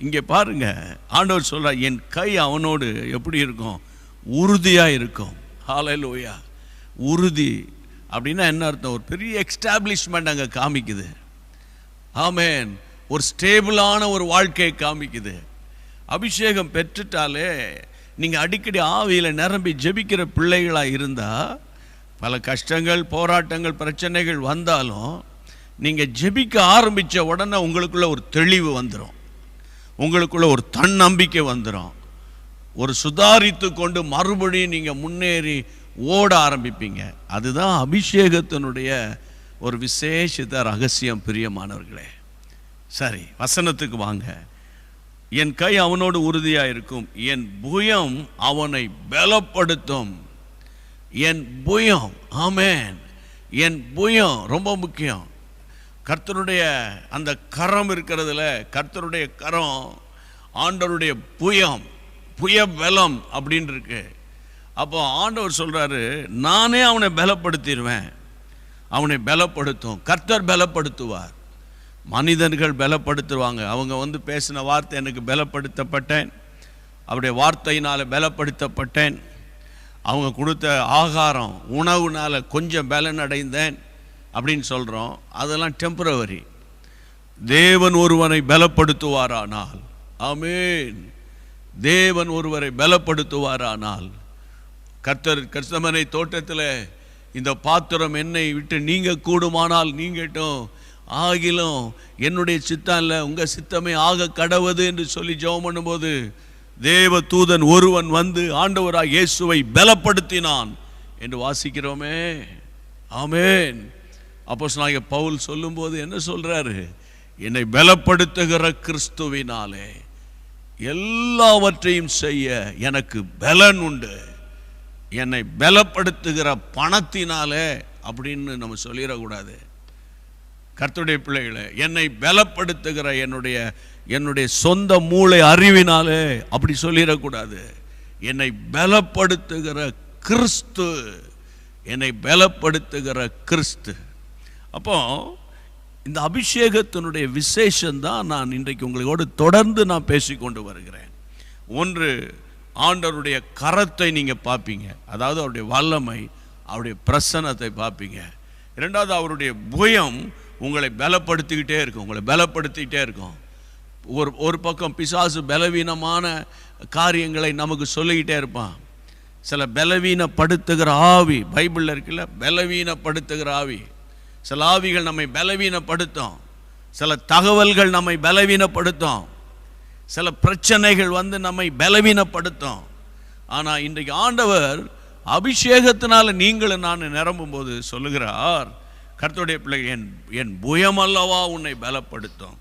இங்கே பாருங்க, ஆண்டவர் சொல்றார், என் கை அவனோடு எப்படி இருக்கும்? உறுதியாக இருக்கும். ஹல்லேலூயா. உறுதி அப்படின்னா என்ன அர்த்தம்? ஒரு பெரிய எஸ்டாப்ளிஷ்மெண்ட் அங்கே காமிக்குது. ஆமென். ஒரு ஸ்டேபிளான ஒரு வாழ்க்கையை காமிக்குது. அபிஷேகம் பெற்றுட்டாலே நீங்கள் அடிக்கடி ஆவியில் நிரம்பி ஜெபிக்கிற பிள்ளைகளாக இருந்தால், பல கஷ்டங்கள், போராட்டங்கள், பிரச்சனைகள் வந்தாலும் நீங்கள் ஜெபிக்க ஆரம்பித்த உடனே உங்களுக்குள்ள ஒரு தெளிவு வந்துடும், உங்களுக்குள்ள ஒரு தன்னம்பிக்கை வந்துடும். ஒரு சுதாரித்து கொண்டு மறுபடியும் நீங்கள் முன்னேறி ஓட ஆரம்பிப்பீங்க. அதுதான் அபிஷேகத்தினுடைய ஒரு விசேஷித்த ரகசியம். பிரியமானவர்களே, சரி, வசனத்துக்கு வாங்க. என் கை அவனோடு உறுதியாக இருக்கும், என் புயம் அவனை பலப்படுத்தும். என் புயம், ஆமென், என் புயம் ரொம்ப முக்கியம். கர்த்தருடைய அந்த கரம் இருக்கிறதுல, கர்த்தருடைய கரம் ஆண்டவருடைய புயம், புய பலம் அப்படின்னு இருக்கு. அப்போ ஆண்டவர் சொல்றாரு, நானே அவனை பலப்படுத்திடுவேன். அவனை பலப்படுத்தும், கர்த்தர் பலப்படுத்துவார். மனிதர்கள் பலப்படுத்துவாங்க. அவங்க பேசின வார்த்தை, எனக்கு பலப்படுத்தப்பட்டேன், அவருடைய வார்த்தையினால் பலப்படுத்தப்பட்டேன், அவங்க கொடுத்த ஆகாரம் உணவுனால் கொஞ்சம் பலன் அடைந்தேன் அப்படின்னு சொல்கிறோம். அதெல்லாம் டெம்பரவரி. தேவன் ஒருவனை பலப்படுத்துவாரானால், ஆமென், தேவன் ஒருவரை பலப்படுத்துவாரானால், கர்த்தர் கர்த்தமனை தோட்டத்தில் இந்த பாத்திரம் என்னை விட்டு நீங்க கூடுமானால் நீங்கட்டும், ஆகிலும் என்னுடைய சித்தம் இல்லை உங்கள் சித்தமே ஆக கடவுது என்று சொல்லி ஜெபம் பண்ணும்போது தேவ தூதன் ஒருவன் வந்து ஆண்டவராக இயேசுவை பலப்படுத்தினான் என்று வாசிக்கிறோமே. ஆமென். அப்போஸ்தலனாகிய பவுல் சொல்லும்போது என்ன சொல்றாரு? என்னை பலப்படுத்துகிற கிறிஸ்துவினாலே எல்லாவற்றையும் செய்ய எனக்கு பலன் உண்டு. என்னை பலப்படுத்துகிற பணத்தினாலே அப்படின்னு நம்ம சொல்லிடக்கூடாது. கர்த்தருடைய பிள்ளைகளை, என்னை பலப்படுத்துகிற என்னுடைய சொந்த மூளை அறிவினாலே அப்படி சொல்லிடக்கூடாது. என்னை பலப்படுத்துகிற கிறிஸ்து, என்னை பலப்படுத்துகிற கிறிஸ்து. அப்போ இந்த அபிஷேகத்தினுடைய விசேஷம்தான் நான் இன்றைக்கு உங்களோடு தொடர்ந்து நான் பேசிக்கொண்டு வருகிறேன். ஒன்று, ஆண்டவருடைய கரத்தை நீங்கள் பார்ப்பீங்க, அதாவது அவருடைய வல்லமை, அவருடைய பிரசன்னத்தை பார்ப்பீங்க. இரண்டாவது, அவருடைய புயம் உங்களை பலப்படுத்திக்கிட்டே இருக்கும், உங்களை பலப்படுத்திக்கிட்டே இருக்கும். ஒரு பக்கம் பிசாசு பலவீனமான காரியங்களை நமக்கு சொல்லிக்கிட்டே இருப்பான். சில பலவீனப்படுத்துகிற ஆவி பைபிளில் இருக்குல்ல, பலவீனப்படுத்துகிற ஆவி. சில ஆவிகள் நம்மை பலவீனப்படுத்தும், சில தகவல்கள் நம்மை பலவீனப்படுத்தும், சில பிரச்சனைகள் நம்மை பலவீனப்படுத்தும். ஆனால் இன்றைக்கு ஆண்டவர் அபிஷேகத்தினால நீங்களும் நான் நிரம்பும் போது சொல்லுகிறார், கர்த்தருடைய பிள்ளை, என் புயம் அல்லவா உன்னை பலப்படுத்தும்.